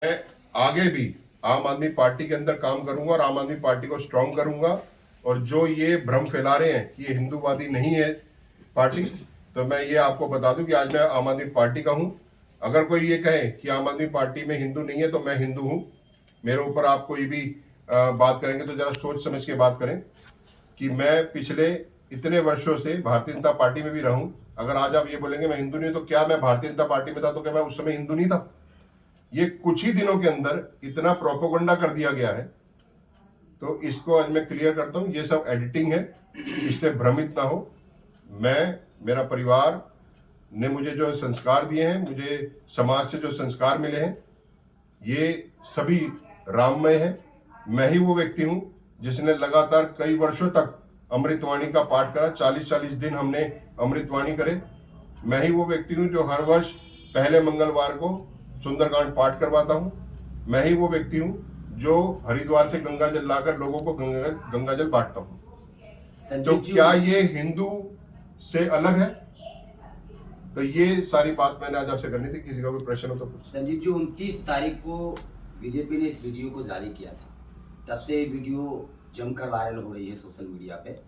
मैं आगे भी आम आदमी पार्टी के अंदर काम करूंगा और आम आदमी पार्टी को स्ट्रांग करूंगा। और जो ये भ्रम फैला रहे हैं कि ये हिंदूवादी नहीं है पार्टी, तो मैं ये आपको बता दूं कि आज मैं आम आदमी पार्टी का हूं। अगर कोई ये कहे कि आम आदमी पार्टी में हिंदू नहीं है तो मैं हिंदू हूं। मेरे ऊपर आप कोई भी बात करेंगे तो जरा सोच समझ के बात करें कि मैं पिछले इतने वर्षों से भारतीय जनता पार्टी में भी रहूं। अगर आज आप ये बोलेंगे मैं हिंदू नहीं, तो क्या मैं भारतीय जनता पार्टी में था तो क्या मैं उस समय हिंदू नहीं था? ये कुछ ही दिनों के अंदर इतना प्रोपोगंडा कर दिया गया है, तो इसको आज मैं क्लियर करता हूं, ये सब एडिटिंग है, इससे भ्रमित ना हो। मैं, मेरा परिवार ने मुझे जो संस्कार दिए हैं, मुझे समाज से जो संस्कार मिले हैं, ये सभी राममय है। मैं ही वो व्यक्ति हूं जिसने लगातार कई वर्षों तक अमृतवाणी का पाठ करा। 40-40 दिन हमने अमृतवाणी करे। मैं ही वो व्यक्ति हूं जो हर वर्ष पहले मंगलवार को सुंदरकांड पाठ करवाता हूं। मैं ही वो व्यक्ति हूं जो हरिद्वार से गंगा जल लाकर लोगों को गंगा जल बांटता हूं। तो क्या ये हिंदू से अलग है? तो ये सारी बात मैंने आज आपसे करनी थी। किसी का कोई प्रश्न हो तो। संजीव जी, 29 तारीख को बीजेपी ने इस वीडियो को जारी किया था, तब से वीडियो जमकर वायरल हो रही है सोशल मीडिया पे,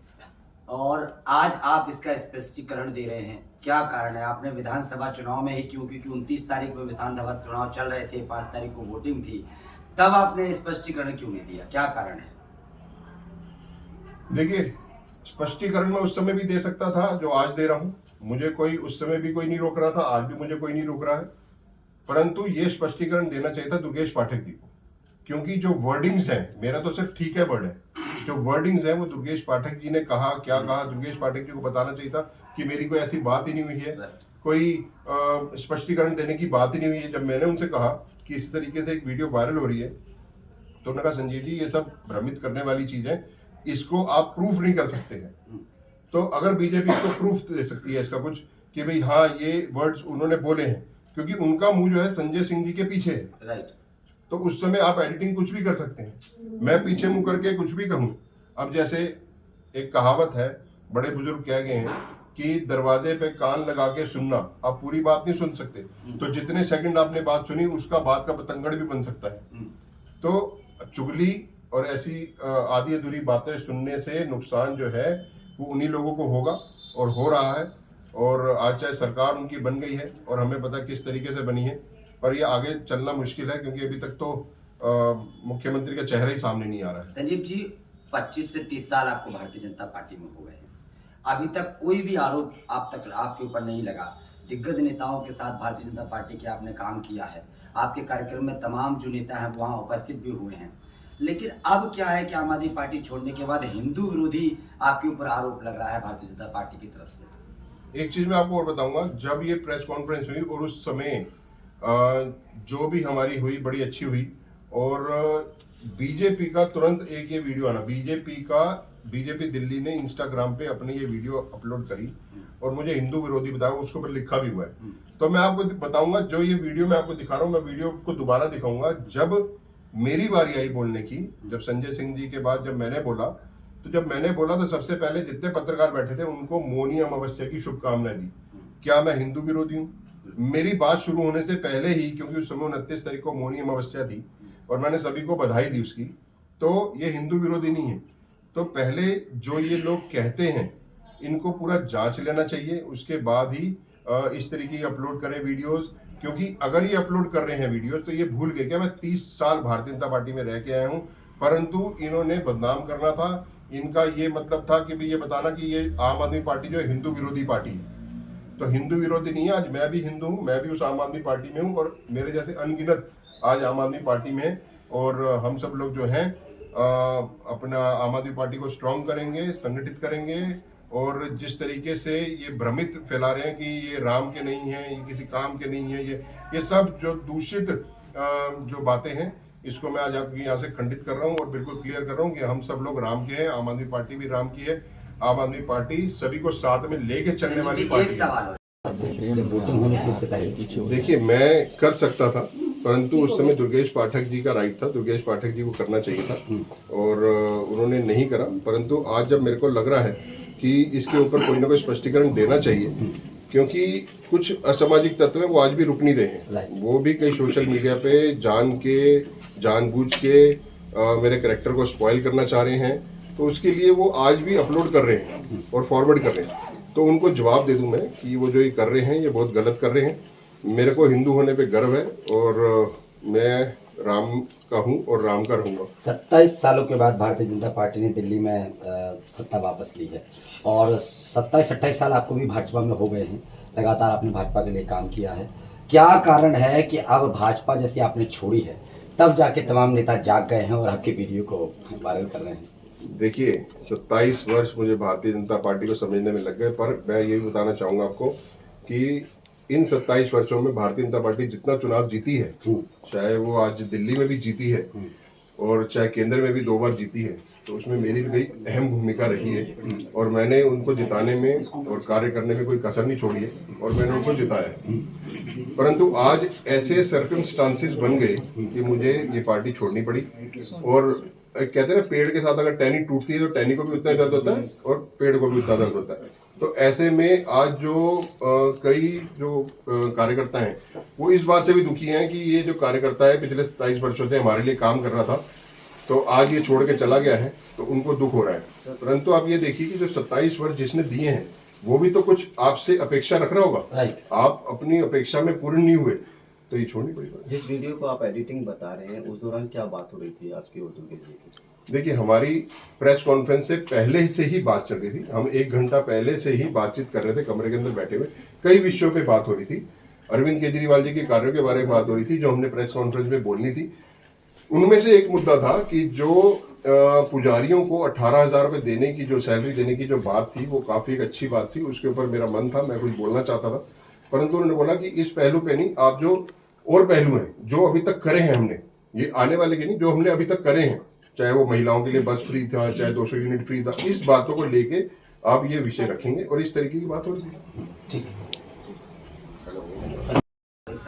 और आज आप इसका स्पष्टीकरण दे रहे हैं। क्या कारण है? आपने विधानसभा चुनाव में ही क्यों, क्योंकि 29 तारीख में विधानसभा चुनाव चल रहे थे, 5 तारीख को वोटिंग थी, तब आपने स्पष्टीकरण क्यों नहीं दिया? क्या कारण है? देखिए, स्पष्टीकरण मैं उस समय भी दे सकता था जो आज दे रहा हूं। मुझे कोई उस समय भी कोई नहीं रोक रहा था, आज भी मुझे कोई नहीं रोक रहा है। परंतु ये स्पष्टीकरण देना चाहिए था दुर्गेश पाठक जी को, क्योंकि जो वर्डिंग्स हैं, मेरा तो सिर्फ ठीक है वर्ड है, जो वर्डिंग्स हैं वो दुर्गेश पाठक जी ने कहा, क्या कहा, दुर्गेश पाठक जी को बताना चाहिए था कि मेरी कोई ऐसी बात ही नहीं हुई है, कोई स्पष्टीकरण देने की बात ही नहीं हुई है। जब मैंने उनसे कहा कि इस तरीके से एक वीडियो वायरल हो रही है, तो उन्होंने कहा संजीव जी ये सब भ्रमित करने वाली चीज है, इसको आप प्रूफ नहीं कर सकते हैं। तो अगर बीजेपी इसको प्रूफ दे सकती है इसका कुछ कि भाई हाँ ये वर्ड्स उन्होंने बोले हैं, क्योंकि उनका मुंह जो है संजय सिंह जी के पीछे है, राइट, तो उस समय आप एडिटिंग कुछ भी कर सकते हैं। मैं पीछे मुंह करके कुछ भी कहूं। अब जैसे एक कहावत है, बड़े बुजुर्ग कह गए हैं कि दरवाजे पे कान लगा के सुनना, आप पूरी बात नहीं सुन सकते, तो जितने सेकंड आपने बात सुनी उसका बात का पतंगड़ भी बन सकता है। तो चुगली और ऐसी आधी अधूरी बातें सुनने से नुकसान जो है वो उन्हीं लोगों को होगा और हो रहा है। और आज चाहे सरकार उनकी बन गई है और हमें पता किस तरीके से बनी है, पर ये आगे चलना मुश्किल है, क्योंकि अभी तक तो मुख्यमंत्री का चेहरा ही सामने नहीं आ रहा है। संजीव जी, 25 से 30 साल आपको भारतीय जनता पार्टी में हो गए हैं, अभी तक कोई भी आरोप आपके ऊपर नहीं लगा। दिग्गज नेताओं के साथ भारतीय जनता पार्टी के आपने काम किया है, आपके कार्यक्रम में तमाम जो नेता हैं वहाँ उपस्थित भी हुए हैं, लेकिन अब क्या है कि आम आदमी पार्टी छोड़ने के बाद हिंदू विरोधी आपके ऊपर आरोप लग रहा है भारतीय जनता पार्टी की तरफ से। एक चीज मैं आपको और बताऊंगा, जब ये प्रेस कॉन्फ्रेंस हुई और उस समय जो भी हमारी हुई बड़ी अच्छी हुई, और बीजेपी का तुरंत एक ये वीडियो आना, बीजेपी दिल्ली ने इंस्टाग्राम पे अपनी ये वीडियो अपलोड करी और मुझे हिंदू विरोधी बताया, उसके ऊपर लिखा भी हुआ है। तो मैं आपको बताऊंगा, जो ये वीडियो मैं आपको दिखा रहा हूँ, मैं वीडियो को दोबारा दिखाऊंगा। जब मेरी बारी आई बोलने की, जब संजय सिंह जी के बाद जब मैंने बोला, तो सबसे पहले जितने पत्रकार बैठे थे उनको मौनी अमावस्या की शुभकामनाएं दी। क्या मैं हिंदू विरोधी हूँ? मेरी बात शुरू होने से पहले ही, क्योंकि उस समय 29 तारीख को मौनी अमावस्या थी और मैंने सभी को बधाई दी उसकी, तो ये हिंदू विरोधी नहीं है। तो पहले जो ये लोग कहते हैं इनको पूरा जांच लेना चाहिए, उसके बाद ही इस तरीके की अपलोड करें वीडियोस। क्योंकि अगर ये अपलोड कर रहे हैं वीडियोस तो ये भूल गए क्या मैं 30 साल भारतीय जनता पार्टी में रह के आया हूं, परंतु इन्होंने बदनाम करना था। इनका ये मतलब था कि भी ये बताना कि ये आम आदमी पार्टी जो है हिंदू विरोधी पार्टी है। तो हिंदू विरोधी नहीं है, आज मैं भी हिंदू हूँ, मैं भी उस आम आदमी पार्टी में हूँ और मेरे जैसे अनगिनत आज आम आदमी पार्टी में हैं। और हम सब लोग जो हैं अपना आम आदमी पार्टी को स्ट्रांग करेंगे, संगठित करेंगे। और जिस तरीके से ये भ्रमित फैला रहे हैं कि ये राम के नहीं है, ये किसी काम के नहीं है, ये सब जो दूषित जो बातें हैं, इसको मैं आज आपकी यहाँ से खंडित कर रहा हूँ और बिल्कुल क्लियर कर रहा हूँ कि हम सब लोग राम के हैं, आम आदमी पार्टी भी राम की है। आम आदमी पार्टी सभी को साथ में लेके चलने वाली पार्टी है। देखिए, मैं कर सकता था, परंतु उस समय दुर्गेश पाठक जी का राइट था, दुर्गेश पाठक जी को करना चाहिए था और उन्होंने नहीं करा। परंतु आज जब मेरे को लग रहा है कि इसके ऊपर कोई ना कोई स्पष्टीकरण देना चाहिए, क्योंकि कुछ असामाजिक तत्व हैं वो आज भी रुक नहीं रहे हैं। Right. वो भी कई सोशल मीडिया पे जानबूझ के मेरे कैरेक्टर को स्पॉइल करना चाह रहे हैं, तो उसके लिए वो आज भी अपलोड कर रहे हैं और फॉरवर्ड कर रहे हैं। तो उनको जवाब दे दूं मैं कि वो जो ये कर रहे हैं ये बहुत गलत कर रहे हैं। मेरे को हिंदू होने पे गर्व है और मैं राम का हूँ और राम का रहूँगा। 27 सालों के बाद भारतीय जनता पार्टी ने दिल्ली में सत्ता वापस ली है और 27-28 साल आपको भी भाजपा में हो गए हैं, लगातार आपने भाजपा के लिए काम किया है। क्या कारण है कि अब भाजपा जैसी आपने छोड़ी है तब जाके तमाम नेता जाग गए हैं और आपके वीडियो को वायरल कर रहे हैं? देखिए 27 वर्ष मुझे भारतीय जनता पार्टी को समझने में लग गए, पर मैं यही बताना चाहूँगा आपको कि इन 27 वर्षों में भारतीय जनता पार्टी जितना चुनाव जीती है, चाहे वो आज दिल्ली में भी जीती है और चाहे केंद्र में भी 2 बार जीती है, तो उसमें मेरी भी कई अहम भूमिका रही है और मैंने उनको जिताने में और कार्य करने में कोई कसर नहीं छोड़ी है और मैंने उनको जिताया है। परंतु आज ऐसे सर्कमस्टांसेस बन गए कि मुझे ये पार्टी छोड़नी पड़ी। और कहते हैं ना, पेड़ के साथ अगर टहनी टूटती है तो टहनी को भी उतना ही दर्द होता है और पेड़ को भी उतना दर्द होता है। तो ऐसे में आज कई कार्यकर्ता हैं वो इस बात से भी दुखी हैं कि ये जो कार्यकर्ता है पिछले 27 वर्षों से हमारे लिए काम कर रहा था, तो आज ये छोड़ के चला गया है, तो उनको दुख हो रहा है। परंतु आप ये देखिए कि जो 27 वर्ष जिसने दिए हैं वो भी तो कुछ आपसे अपेक्षा रख रहा होगा। राइट। आप अपनी अपेक्षा में पूर्ण नहीं हुए तो ये छोड़नी पड़ेगी। जिस वीडियो को आप एडिटिंग बता रहे हैं उस दौरान क्या बात हो रही थी आपकी उर्दू के लिए? देखिए, हमारी प्रेस कॉन्फ्रेंस से पहले से ही बात चल रही थी। हम 1 घंटा पहले से ही बातचीत कर रहे थे, कमरे के अंदर बैठे हुए। कई विषयों पे बात हो रही थी। अरविंद केजरीवाल जी के कार्यों के बारे में बात हो रही थी जो हमने प्रेस कॉन्फ्रेंस में बोलनी थी। उनमें से एक मुद्दा था कि जो पुजारियों को 18,000 रुपये देने की, जो सैलरी देने की जो बात थी, वो काफ़ी एक अच्छी बात थी। उसके ऊपर मेरा मन था, मैं कुछ बोलना चाहता था, परंतु उन्होंने बोला कि इस पहलू पे नहीं, आप जो और पहलू हैं जो अभी तक करे हैं हमने, ये आने वाले के नहीं, जो हमने अभी तक करे हैं, चाहे वो महिलाओं के लिए बस फ्री था, चाहे 200 यूनिट फ्री था, इस बातों को लेके आप ये विषय रखेंगे। और इस तरीके की बात हो रही थी। ठीक है।